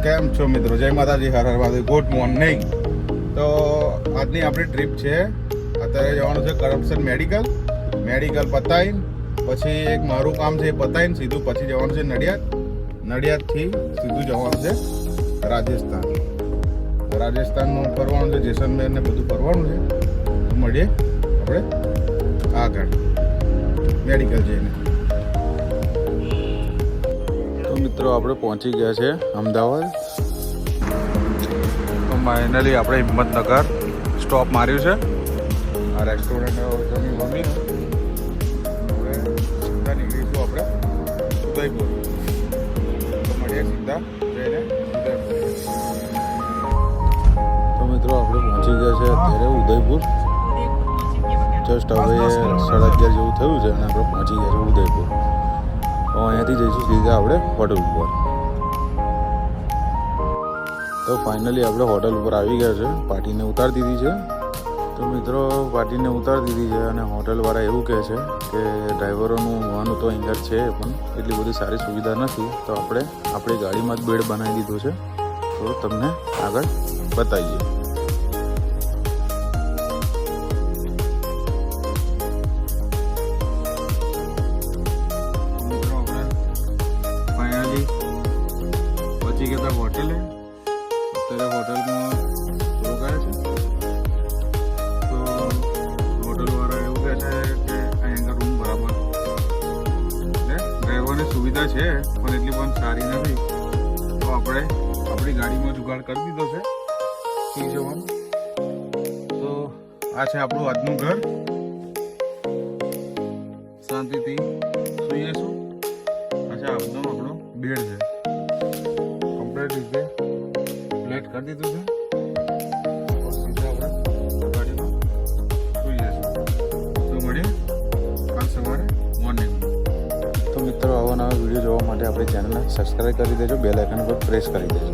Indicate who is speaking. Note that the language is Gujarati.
Speaker 1: કેમ છો મિત્રો? જય માતાજી, હર હર મહાદેવ, ગુડ મોર્નિંગ. તો આજની આપણી ટ્રીપ છે. અત્યારે જવાનું છે કરમસદ મેડિકલ પતાવીને પછી એક મારું કામ છે એ પતાવીને સીધું પછી જવાનું છે નડિયાદથી સીધું જવાનું છે રાજસ્થાનનું ફરવાનું છે, જેસલમેર ને બધું ફરવાનું છે. તો મળીએ આપણે આગળ મેડિકલ જઈને. મિત્રો આપણે પહોંચી ગયા છે અમદાવાદ. તો ફાઇનલી આપણે હિંમતનગર સ્ટોપ માર્યું છે. આ રેસ્ટોરન્ટ મમ્મી આપણે સીધા નીકળીશું આપણે ઉદયપુર. તો મળીએ સીધા જઈને ઉદયપુર. તો મિત્રો આપણે પહોંચી ગયા છે અત્યારે ઉદયપુર. જસ્ટ હવે 11:30 જેવું થયું છે અને આપણે પહોંચી ગયા છે ઉદયપુર. તો અહીંયાથી જઈશું સીધા આપણે હોટલ ઉપર. તો ફાઇનલી આપણે હોટલ ઉપર આવી ગયા છે. પાર્ટીને ઉતારી દીધી છે. તો મિત્રો પાર્ટીને ઉતારી દીધી છે અને હોટલવાળા એવું કહે છે કે ડ્રાઈવરોનું હોવાનું તો અહીંયા છે પણ એટલી બધી સારી સુવિધા નથી. તો આપણે આપણી ગાડીમાં જ બેડ બનાવી દીધો છે. તો તમને આગળ બતાવીએ. પહોંચી ગયા હોટેલે. અત્યારે હોટલમાં રોકાયા છે. તો હોટલવાળા એવું કહે છે કે અહીંયા રૂમ બરાબર એટલે ડ્રાઈવરની સુવિધા છે પણ એટલી પણ સારી નથી. તો આપણે આપણી ગાડીમાં જુગાડ કરી દીધો છે સુઈ જવાનું. તો આ છે આપણું આજનું ઘર. શાંતિથી સુઈશું. અચ્છા આપણો બેડ છે. રીતે ફ્લેટ કરી દીધું છે. સીધા આપણે ગાડીમાં સુઈ જશું. તો મળીએ કાલ સવારે મોર્નિંગ. તો મિત્રો આવા નવા વિડીયો જોવા માટે આપણી ચેનલને સબસ્ક્રાઈબ કરી દેજો, બેલ આઇકન પર પ્રેસ કરી દેજો.